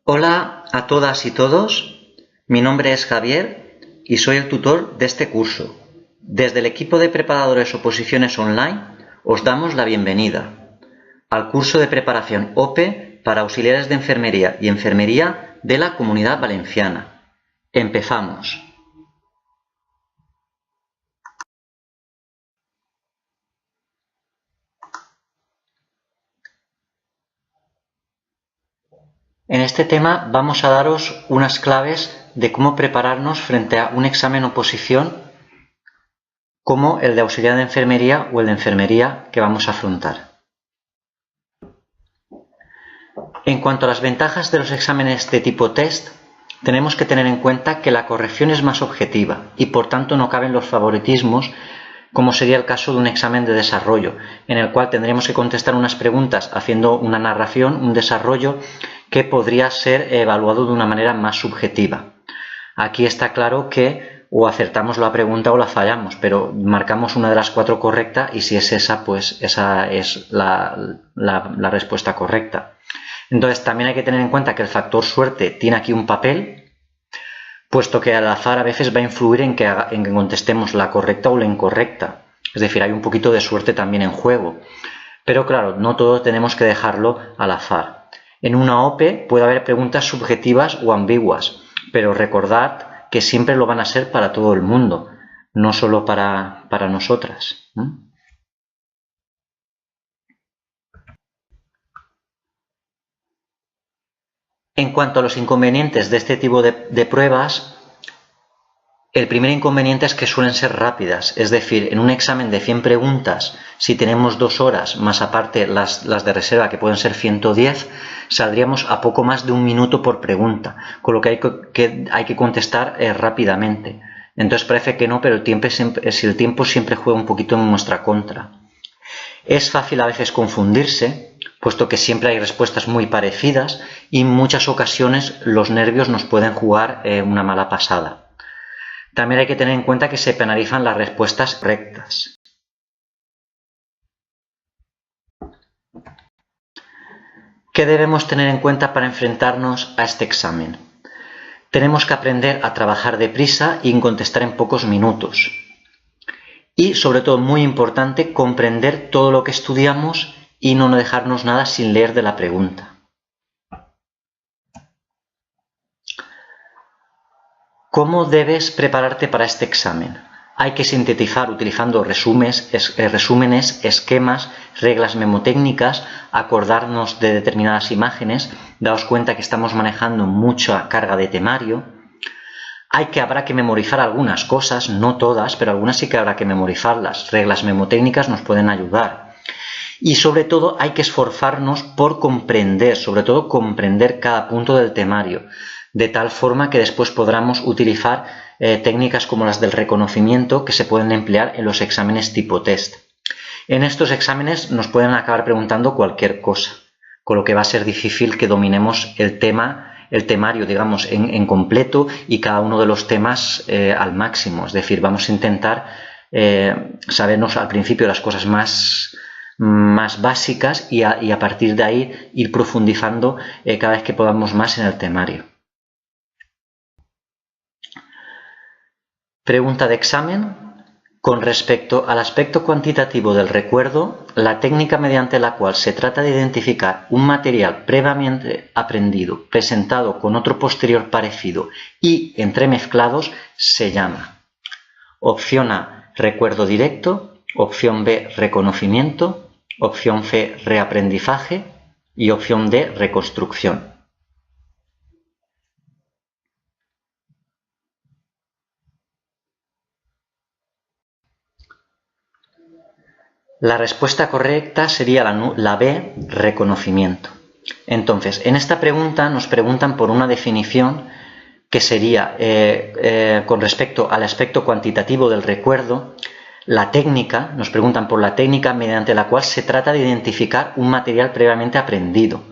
Hola a todas y todos, mi nombre es Javier y soy el tutor de este curso. Desde el equipo de preparadores oposiciones online os damos la bienvenida al curso de preparación OPE para auxiliares de enfermería y enfermería de la Comunidad Valenciana. Empezamos. En este tema vamos a daros unas claves de cómo prepararnos frente a un examen oposición como el de auxiliar de enfermería o el de enfermería que vamos a afrontar. En cuanto a las ventajas de los exámenes de tipo test, tenemos que tener en cuenta que la corrección es más objetiva y por tanto no caben los favoritismos, como sería el caso de un examen de desarrollo, en el cual tendremos que contestar unas preguntas haciendo una narración, un desarrollo que podría ser evaluado de una manera más subjetiva. Aquí está claro que o acertamos la pregunta o la fallamos, pero marcamos una de las 4 correcta y si es esa, pues esa es la respuesta correcta. Entonces también hay que tener en cuenta que el factor suerte tiene aquí un papel, puesto que al azar a veces va a influir en que contestemos la correcta o la incorrecta. Es decir, hay un poquito de suerte también en juego. Pero claro, no todo tenemos que dejarlo al azar. En una OPE puede haber preguntas subjetivas o ambiguas, pero recordad que siempre lo van a ser para todo el mundo, no solo para nosotras. En cuanto a los inconvenientes de este tipo de pruebas, el primer inconveniente es que suelen ser rápidas, es decir, en un examen de 100 preguntas, si tenemos 2 horas, más aparte las de reserva que pueden ser 110, saldríamos a poco más de 1 minuto por pregunta, con lo que hay que contestar rápidamente. Entonces parece que no, pero el tiempo siempre juega un poquito en nuestra contra. Es fácil a veces confundirse, puesto que siempre hay respuestas muy parecidas y en muchas ocasiones los nervios nos pueden jugar una mala pasada. También hay que tener en cuenta que se penalizan las respuestas correctas. ¿Qué debemos tener en cuenta para enfrentarnos a este examen? Tenemos que aprender a trabajar deprisa y contestar en pocos minutos. Y, sobre todo, muy importante, comprender todo lo que estudiamos y no dejarnos nada sin leer de la pregunta. ¿Cómo debes prepararte para este examen? Hay que sintetizar utilizando resúmenes, esquemas, reglas memotécnicas, acordarnos de determinadas imágenes. Daos cuenta que estamos manejando mucha carga de temario. Habrá que memorizar algunas cosas, no todas, pero algunas sí que habrá que memorizarlas. Reglas memotécnicas nos pueden ayudar. Y sobre todo hay que esforzarnos por comprender, sobre todo comprender cada punto del temario, de tal forma que después podamos utilizar técnicas como las del reconocimiento que se pueden emplear en los exámenes tipo test. En estos exámenes nos pueden acabar preguntando cualquier cosa, con lo que va a ser difícil que dominemos el temario, digamos, en completo y cada uno de los temas al máximo. Es decir, vamos a intentar sabernos al principio las cosas más básicas y a partir de ahí ir profundizando cada vez que podamos más en el temario. Pregunta de examen. Con respecto al aspecto cuantitativo del recuerdo, la técnica mediante la cual se trata de identificar un material previamente aprendido presentado con otro posterior parecido y entremezclados se llama: opción A, recuerdo directo; opción B, reconocimiento; opción C, reaprendizaje; y opción D, reconstrucción. La respuesta correcta sería la B, reconocimiento. Entonces, en esta pregunta nos preguntan por una definición que sería, con respecto al aspecto cuantitativo del recuerdo, nos preguntan por la técnica mediante la cual se trata de identificar un material previamente aprendido,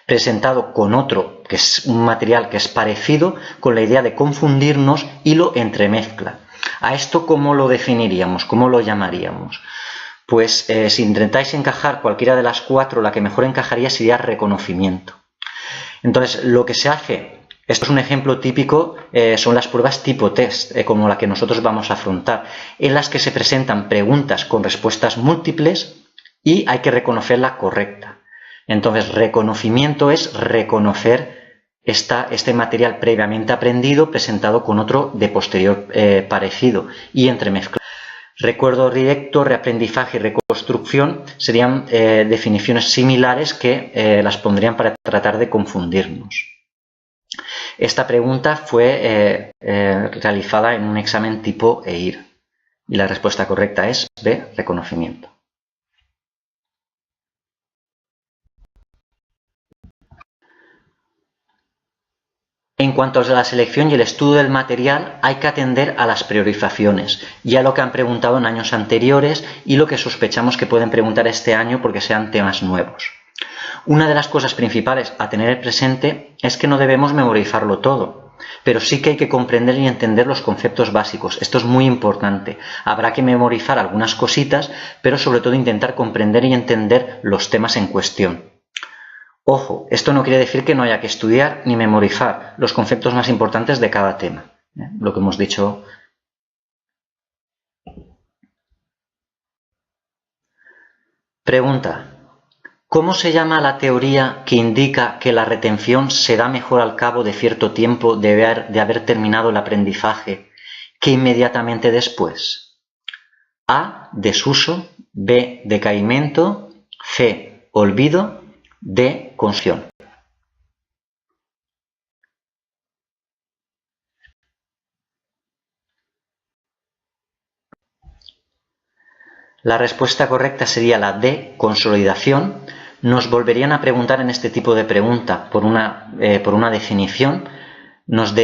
presentado con otro, que es un material que es parecido, con la idea de confundirnos y lo entremezcla. ¿A esto cómo lo definiríamos? ¿Cómo lo llamaríamos? Pues si intentáis encajar cualquiera de las 4, la que mejor encajaría sería reconocimiento. Entonces, lo que se hace, esto es un ejemplo típico, son las pruebas tipo test, como la que nosotros vamos a afrontar, en las que se presentan preguntas con respuestas múltiples y hay que reconocer la correcta. Entonces, reconocimiento es reconocer este material previamente aprendido presentado con otro de posterior parecido y entremezclado. Recuerdo directo, reaprendizaje y reconstrucción serían definiciones similares que las pondrían para tratar de confundirnos. Esta pregunta fue realizada en un examen tipo EIR y la respuesta correcta es B, reconocimiento. En cuanto a la selección y el estudio del material, hay que atender a las priorizaciones, ya lo que han preguntado en años anteriores y lo que sospechamos que pueden preguntar este año porque sean temas nuevos. Una de las cosas principales a tener presente es que no debemos memorizarlo todo, pero sí que hay que comprender y entender los conceptos básicos. Esto es muy importante. Habrá que memorizar algunas cositas, pero sobre todo intentar comprender y entender los temas en cuestión. Ojo, esto no quiere decir que no haya que estudiar ni memorizar los conceptos más importantes de cada tema. Lo que hemos dicho. Pregunta. ¿Cómo se llama la teoría que indica que la retención se da mejor al cabo de cierto tiempo de haber terminado el aprendizaje que inmediatamente después? A. Desuso. B. Decaimiento. C. Olvido. D. Confusión. La respuesta correcta sería la D. Consolidación. Nos volverían a preguntar en este tipo de pregunta por una definición. Nos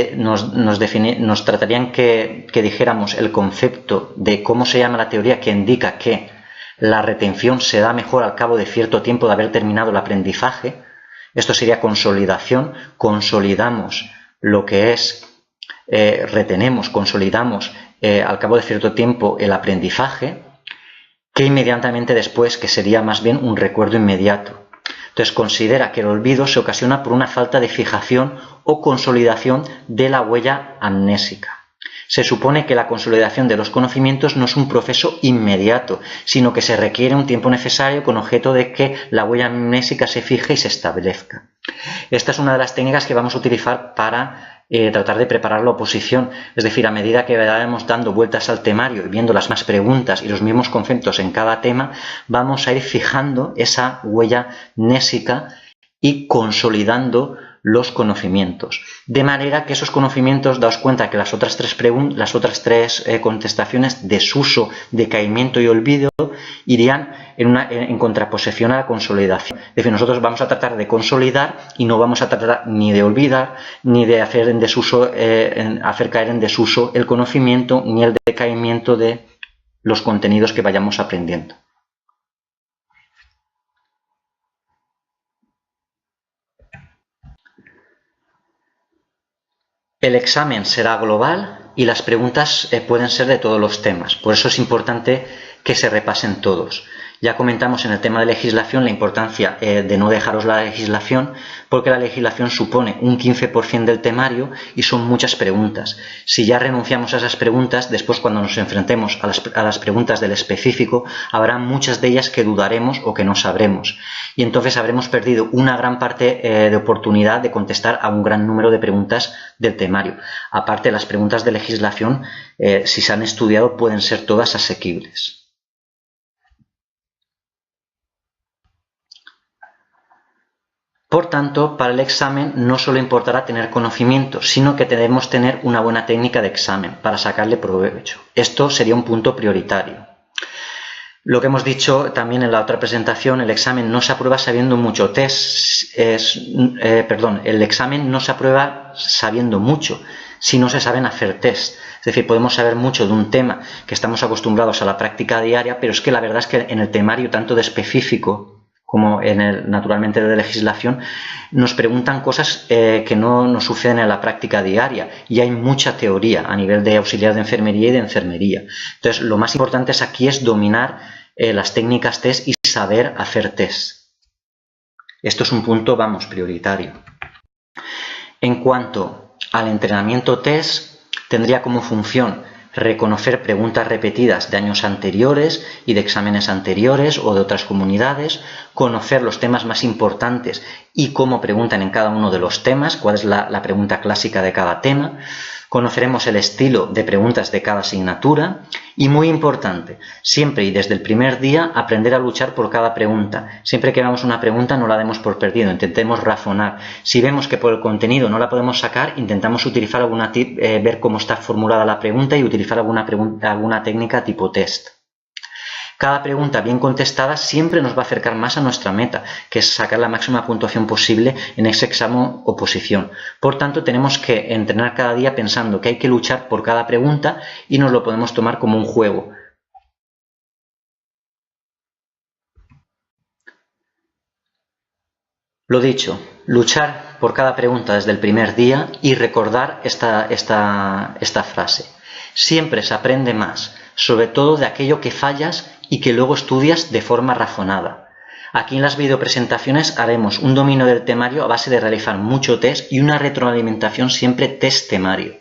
tratarían que dijéramos el concepto de cómo se llama la teoría que indica que la retención se da mejor al cabo de cierto tiempo de haber terminado el aprendizaje. Esto sería consolidación. Consolidamos lo que es, retenemos, consolidamos al cabo de cierto tiempo el aprendizaje, que inmediatamente después, que sería más bien un recuerdo inmediato. Entonces considera que el olvido se ocasiona por una falta de fijación o consolidación de la huella amnésica. Se supone que la consolidación de los conocimientos no es un proceso inmediato, sino que se requiere un tiempo necesario con objeto de que la huella amnésica se fije y se establezca. Esta es una de las técnicas que vamos a utilizar para tratar de preparar la oposición, es decir, a medida que vayamos dando vueltas al temario y viendo las más preguntas y los mismos conceptos en cada tema, vamos a ir fijando esa huella mnésica y consolidando los conocimientos. De manera que esos conocimientos, daos cuenta que las otras tres contestaciones, desuso, decaimiento y olvido, irían en contraposición a la consolidación. Es decir, nosotros vamos a tratar de consolidar y no vamos a tratar ni de olvidar, ni de hacer caer en desuso el conocimiento, ni el decaimiento de los contenidos que vayamos aprendiendo. El examen será global y las preguntas pueden ser de todos los temas. Por eso es importante que se repasen todos. Ya comentamos en el tema de legislación la importancia de no dejaros la legislación, porque la legislación supone un 15% del temario y son muchas preguntas. Si ya renunciamos a esas preguntas, después cuando nos enfrentemos a las preguntas del específico, habrá muchas de ellas que dudaremos o que no sabremos. Y entonces habremos perdido una gran parte de oportunidad de contestar a un gran número de preguntas del temario. Aparte, las preguntas de legislación, si se han estudiado, pueden ser todas asequibles. Por tanto, para el examen no solo importará tener conocimiento, sino que debemos tener una buena técnica de examen para sacarle provecho. Esto sería un punto prioritario. Lo que hemos dicho también en la otra presentación, el examen no se aprueba sabiendo mucho. El examen no se aprueba sabiendo mucho, si no se saben hacer test. Es decir, podemos saber mucho de un tema que estamos acostumbrados a la práctica diaria, pero es que la verdad es que en el temario tanto de específico como naturalmente de legislación, nos preguntan cosas que no nos suceden en la práctica diaria y hay mucha teoría a nivel de auxiliar de enfermería y de enfermería. Entonces, lo más importante aquí es dominar las técnicas test y saber hacer test. Esto es un punto, prioritario. En cuanto al entrenamiento test, tendría como función reconocer preguntas repetidas de años anteriores y de exámenes anteriores o de otras comunidades, conocer los temas más importantes y cómo preguntan en cada uno de los temas, cuál es la pregunta clásica de cada tema. Conoceremos el estilo de preguntas de cada asignatura y, muy importante, siempre y desde el primer día aprender a luchar por cada pregunta. Siempre que veamos una pregunta no la demos por perdido, intentemos razonar. Si vemos que por el contenido no la podemos sacar, intentamos utilizar alguna ver cómo está formulada la pregunta y utilizar alguna técnica tipo test. Cada pregunta bien contestada siempre nos va a acercar más a nuestra meta, que es sacar la máxima puntuación posible en ese examen oposición. Por tanto, tenemos que entrenar cada día pensando que hay que luchar por cada pregunta y nos lo podemos tomar como un juego. Lo dicho, luchar por cada pregunta desde el primer día y recordar esta frase. Siempre se aprende más, sobre todo de aquello que fallas y que luego estudias de forma razonada. Aquí en las videopresentaciones haremos un dominio del temario a base de realizar mucho test y una retroalimentación siempre test-temario.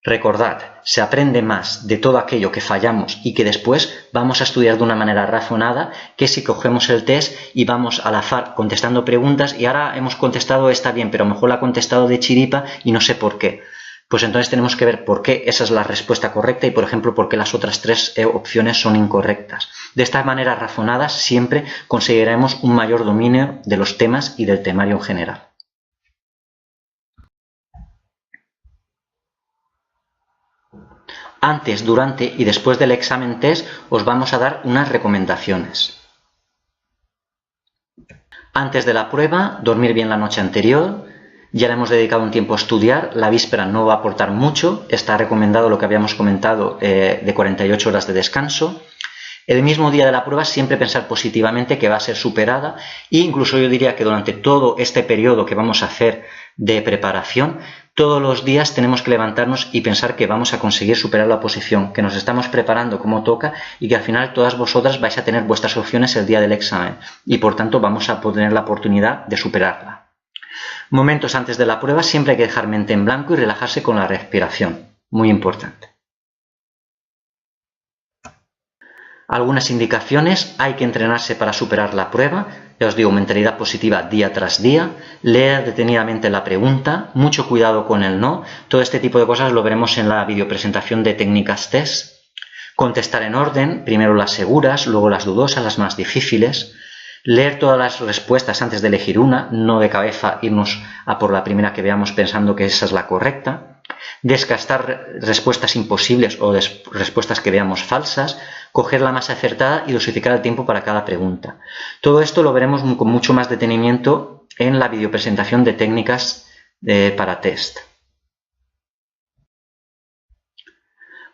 Recordad, se aprende más de todo aquello que fallamos y que después vamos a estudiar de una manera razonada que si cogemos el test y vamos al azar contestando preguntas y ahora hemos contestado esta bien, pero a lo mejor la ha contestado de chiripa y no sé por qué. Pues entonces tenemos que ver por qué esa es la respuesta correcta y, por ejemplo, por qué las otras tres opciones son incorrectas. De esta manera razonada siempre conseguiremos un mayor dominio de los temas y del temario en general. Antes, durante y después del examen test os vamos a dar unas recomendaciones. Antes de la prueba, dormir bien la noche anterior. Ya le hemos dedicado un tiempo a estudiar, la víspera no va a aportar mucho, está recomendado lo que habíamos comentado de 48 horas de descanso. El mismo día de la prueba siempre pensar positivamente que va a ser superada e incluso yo diría que durante todo este periodo que vamos a hacer de preparación, todos los días tenemos que levantarnos y pensar que vamos a conseguir superar la oposición, que nos estamos preparando como toca y que al final todas vosotras vais a tener vuestras opciones el día del examen y por tanto vamos a tener la oportunidad de superarla. Momentos antes de la prueba siempre hay que dejar mente en blanco y relajarse con la respiración, muy importante. Algunas indicaciones: hay que entrenarse para superar la prueba, ya os digo, mentalidad positiva día tras día, leer detenidamente la pregunta, mucho cuidado con el no, todo este tipo de cosas lo veremos en la videopresentación de técnicas test. Contestar en orden, primero las seguras, luego las dudosas, las más difíciles. Leer todas las respuestas antes de elegir una, no de cabeza irnos a por la primera que veamos pensando que esa es la correcta. Descartar respuestas imposibles o respuestas que veamos falsas. Coger la más acertada y dosificar el tiempo para cada pregunta. Todo esto lo veremos con mucho más detenimiento en la videopresentación de técnicas para test.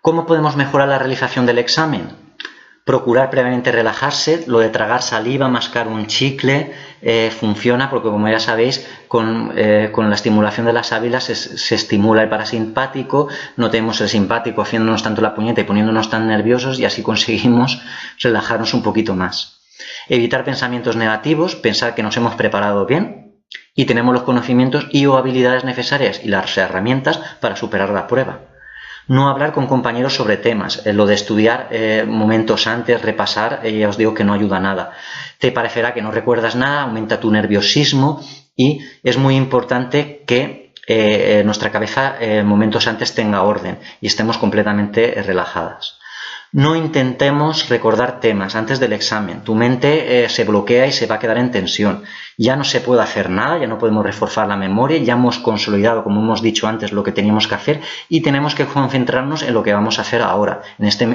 ¿Cómo podemos mejorar la realización del examen? Procurar previamente relajarse, lo de tragar saliva, mascar un chicle, funciona porque, como ya sabéis, con la estimulación de las sábilas se estimula el parasimpático, no tenemos el simpático haciéndonos tanto la puñeta y poniéndonos tan nerviosos y así conseguimos relajarnos un poquito más. Evitar pensamientos negativos, pensar que nos hemos preparado bien y tenemos los conocimientos y o habilidades necesarias y las herramientas para superar la prueba. No hablar con compañeros sobre temas, lo de estudiar momentos antes, repasar, ya os digo que no ayuda a nada. Te parecerá que no recuerdas nada, aumenta tu nerviosismo y es muy importante que nuestra cabeza momentos antes tenga orden y estemos completamente relajadas. No intentemos recordar temas antes del examen. Tu mente se bloquea y se va a quedar en tensión. Ya no se puede hacer nada, ya no podemos reforzar la memoria, ya hemos consolidado, como hemos dicho antes, lo que teníamos que hacer y tenemos que concentrarnos en lo que vamos a hacer ahora, en este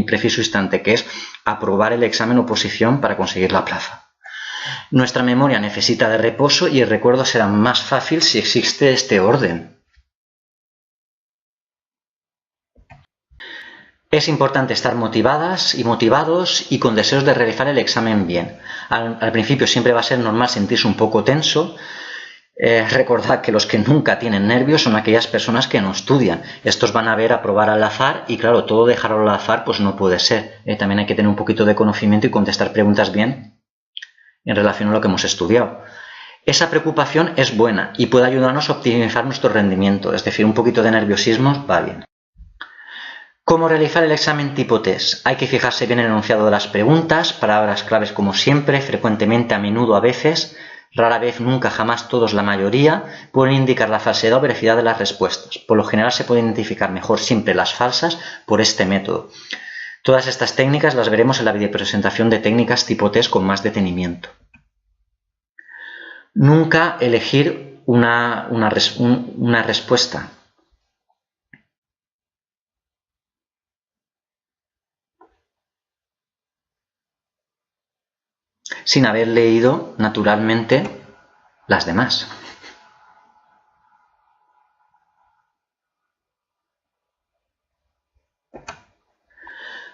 preciso instante, que es aprobar el examen oposición para conseguir la plaza. Nuestra memoria necesita de reposo y el recuerdo será más fácil si existe este orden. Es importante estar motivadas y motivados y con deseos de realizar el examen bien. Al principio siempre va a ser normal sentirse un poco tenso. Recordad que los que nunca tienen nervios son aquellas personas que no estudian. Estos van a ver aprobar al azar y claro, todo dejarlo al azar pues no puede ser. También hay que tener un poquito de conocimiento y contestar preguntas bien en relación a lo que hemos estudiado. Esa preocupación es buena y puede ayudarnos a optimizar nuestro rendimiento, es decir, un poquito de nerviosismo va bien. ¿Cómo realizar el examen tipo test? Hay que fijarse bien en el enunciado de las preguntas, palabras claves como siempre, frecuentemente, a menudo, a veces, rara vez, nunca, jamás, todos, la mayoría, pueden indicar la falsedad o veracidad de las respuestas. Por lo general se puede identificar mejor siempre las falsas por este método. Todas estas técnicas las veremos en la videopresentación de técnicas tipo test con más detenimiento. Nunca elegir una respuesta. Sin haber leído, naturalmente, las demás.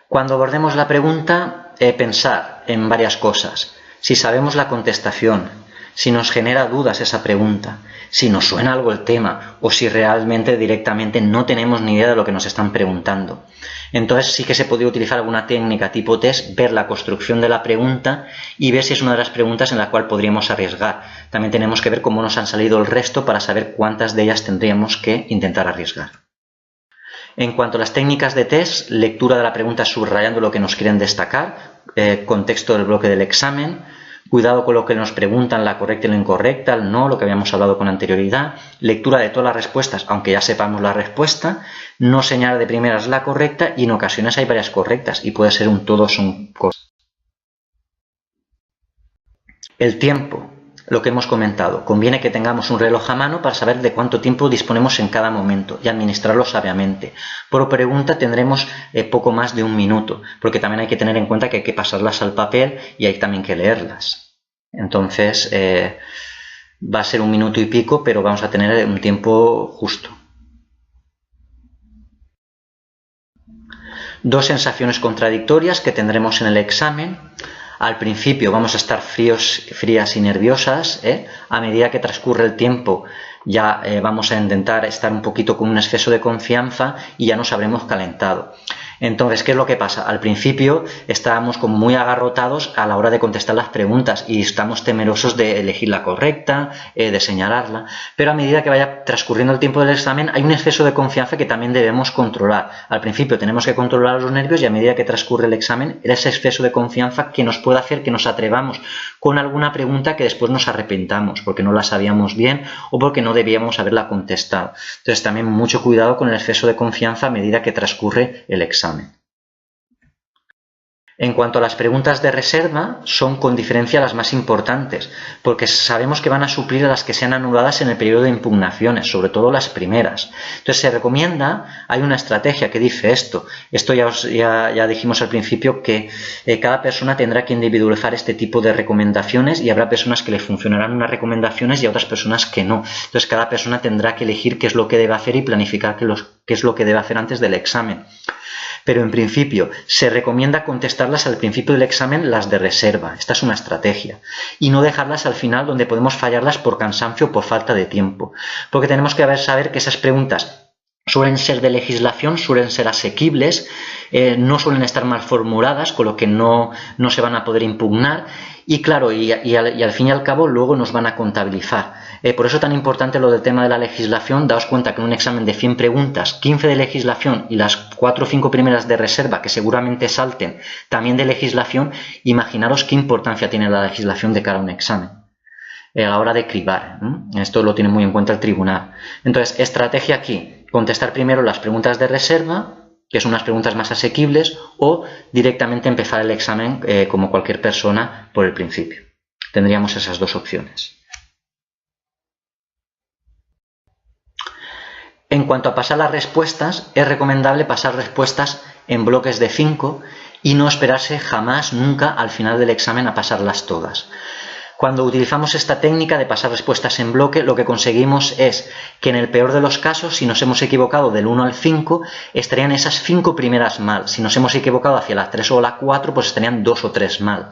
Cuando abordemos la pregunta, pensar en varias cosas. Si sabemos la contestación, si nos genera dudas esa pregunta, si nos suena algo el tema o si realmente directamente no tenemos ni idea de lo que nos están preguntando. Entonces sí que se podría utilizar alguna técnica tipo test, ver la construcción de la pregunta y ver si es una de las preguntas en la cual podríamos arriesgar. También tenemos que ver cómo nos han salido el resto para saber cuántas de ellas tendríamos que intentar arriesgar. En cuanto a las técnicas de test, lectura de la pregunta subrayando lo que nos quieren destacar, contexto del bloque del examen, cuidado con lo que nos preguntan, la correcta y la incorrecta, el no, lo que habíamos hablado con anterioridad, lectura de todas las respuestas, aunque ya sepamos la respuesta, no señalar de primeras la correcta y en ocasiones hay varias correctas y puede ser un todo son cosas. El tiempo. Lo que hemos comentado, conviene que tengamos un reloj a mano para saber de cuánto tiempo disponemos en cada momento y administrarlo sabiamente. Por pregunta tendremos poco más de un minuto, porque también hay que tener en cuenta que hay que pasarlas al papel y hay también que leerlas. Entonces va a ser un minuto y pico, pero vamos a tener un tiempo justo. Dos sensaciones contradictorias que tendremos en el examen. Al principio vamos a estar frías y nerviosas, a medida que transcurre el tiempo ya vamos a intentar estar un poquito con un exceso de confianza y ya nos habremos calentado. Entonces, ¿qué es lo que pasa? Al principio estábamos como muy agarrotados a la hora de contestar las preguntas y estamos temerosos de elegir la correcta, de señalarla, pero a medida que vaya transcurriendo el tiempo del examen hay un exceso de confianza que también debemos controlar. Al principio tenemos que controlar los nervios y a medida que transcurre el examen, ese exceso de confianza que nos puede hacer que nos atrevamos con alguna pregunta que después nos arrepentamos porque no la sabíamos bien o porque no debíamos haberla contestado. Entonces también mucho cuidado con el exceso de confianza a medida que transcurre el examen. En cuanto a las preguntas de reserva, son con diferencia las más importantes, porque sabemos que van a suplir a las que sean anuladas en el periodo de impugnaciones, sobre todo las primeras. Entonces se recomienda, hay una estrategia que dice esto ya dijimos al principio que cada persona tendrá que individualizar este tipo de recomendaciones y habrá personas que le funcionarán unas recomendaciones y a otras personas que no. Entonces cada persona tendrá que elegir qué es lo que debe hacer y planificar qué es lo que debe hacer antes del examen. Pero en principio se recomienda contestarlas al principio del examen las de reserva, esta es una estrategia, y no dejarlas al final donde podemos fallarlas por cansancio o por falta de tiempo, porque tenemos que saber que esas preguntas suelen ser de legislación, suelen ser asequibles, no suelen estar mal formuladas, con lo que no se van a poder impugnar y claro, y al fin y al cabo luego nos van a contabilizar. Por eso es tan importante lo del tema de la legislación. Daos cuenta que en un examen de 100 preguntas, 15 de legislación y las 4 o 5 primeras de reserva, que seguramente salten también de legislación, imaginaros qué importancia tiene la legislación de cara a un examen a la hora de cribar. Esto lo tiene muy en cuenta el tribunal. Entonces, estrategia aquí, contestar primero las preguntas de reserva, que son unas preguntas más asequibles, o directamente empezar el examen como cualquier persona por el principio. Tendríamos esas dos opciones. En cuanto a pasar las respuestas, es recomendable pasar respuestas en bloques de 5 y no esperarse jamás, nunca, al final del examen a pasarlas todas. Cuando utilizamos esta técnica de pasar respuestas en bloque, lo que conseguimos es que en el peor de los casos, si nos hemos equivocado del 1 al 5, estarían esas 5 primeras mal. Si nos hemos equivocado hacia la 3 o la 4, pues estarían 2 o 3 mal.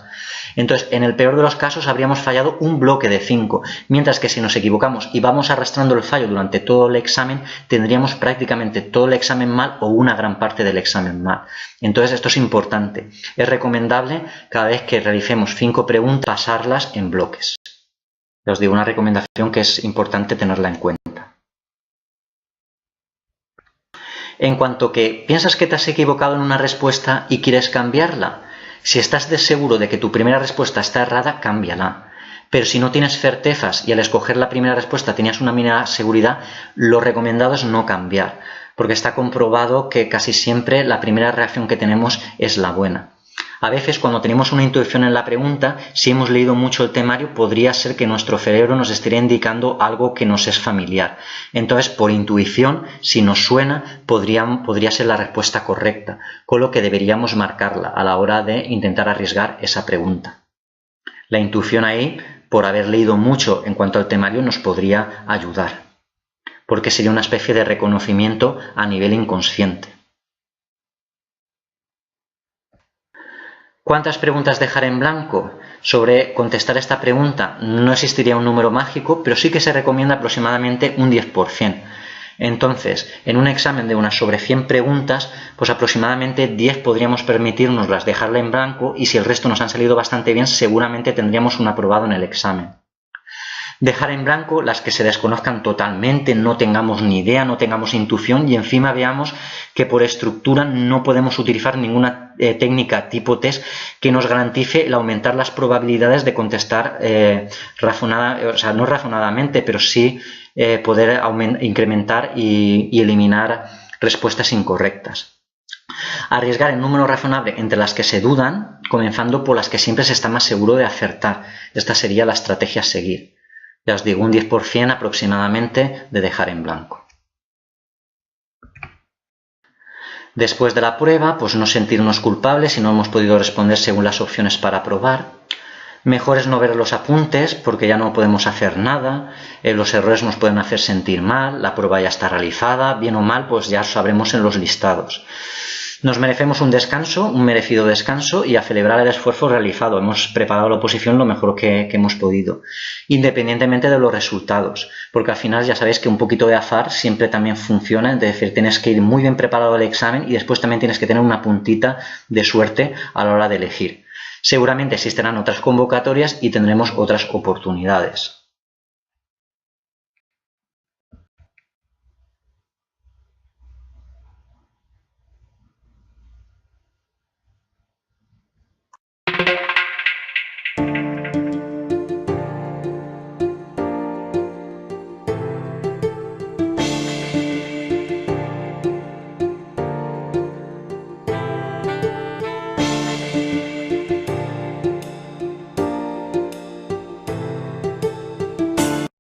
Entonces, en el peor de los casos, habríamos fallado un bloque de 5, mientras que si nos equivocamos y vamos arrastrando el fallo durante todo el examen, tendríamos prácticamente todo el examen mal o una gran parte del examen mal. Entonces, esto es importante. Es recomendable, cada vez que realicemos 5 preguntas, pasarlas en bloques. Ya os digo, una recomendación que es importante tenerla en cuenta. En cuanto que piensas que te has equivocado en una respuesta y quieres cambiarla, si estás seguro de que tu primera respuesta está errada, cámbiala. Pero si no tienes certezas y al escoger la primera respuesta tenías una mínima seguridad, lo recomendado es no cambiar, porque está comprobado que casi siempre la primera reacción que tenemos es la buena. A veces, cuando tenemos una intuición en la pregunta, si hemos leído mucho el temario, podría ser que nuestro cerebro nos estaría indicando algo que nos es familiar. Entonces, por intuición, si nos suena, podría ser la respuesta correcta, con lo que deberíamos marcarla a la hora de intentar arriesgar esa pregunta. La intuición ahí, por haber leído mucho en cuanto al temario, nos podría ayudar, porque sería una especie de reconocimiento a nivel inconsciente. ¿Cuántas preguntas dejar en blanco? Sobre contestar esta pregunta no existiría un número mágico, pero sí que se recomienda aproximadamente un 10%. Entonces, en un examen de unas sobre 100 preguntas, pues aproximadamente 10 podríamos permitirnoslas dejarla en blanco, y si el resto nos han salido bastante bien, seguramente tendríamos un aprobado en el examen. Dejar en blanco las que se desconozcan totalmente, no tengamos ni idea, no tengamos intuición, y encima veamos que por estructura no podemos utilizar ninguna técnica tipo test que nos garantice el aumentar las probabilidades de contestar no razonadamente, pero sí poder incrementar y eliminar respuestas incorrectas. Arriesgar el número razonable entre las que se dudan, comenzando por las que siempre se está más seguro de acertar. Esta sería la estrategia a seguir. Ya os digo, un 10% aproximadamente de dejar en blanco. Después de la prueba, pues no sentirnos culpables si no hemos podido responder según las opciones para aprobar. Mejor es no ver los apuntes porque ya no podemos hacer nada, los errores nos pueden hacer sentir mal, la prueba ya está realizada, bien o mal, pues ya sabremos en los listados. Nos merecemos un descanso, un merecido descanso, y a celebrar el esfuerzo realizado. Hemos preparado la oposición lo mejor que hemos podido, independientemente de los resultados, porque al final ya sabéis que un poquito de azar siempre también funciona, es decir, tienes que ir muy bien preparado al examen y después también tienes que tener una puntita de suerte a la hora de elegir. Seguramente existirán otras convocatorias y tendremos otras oportunidades.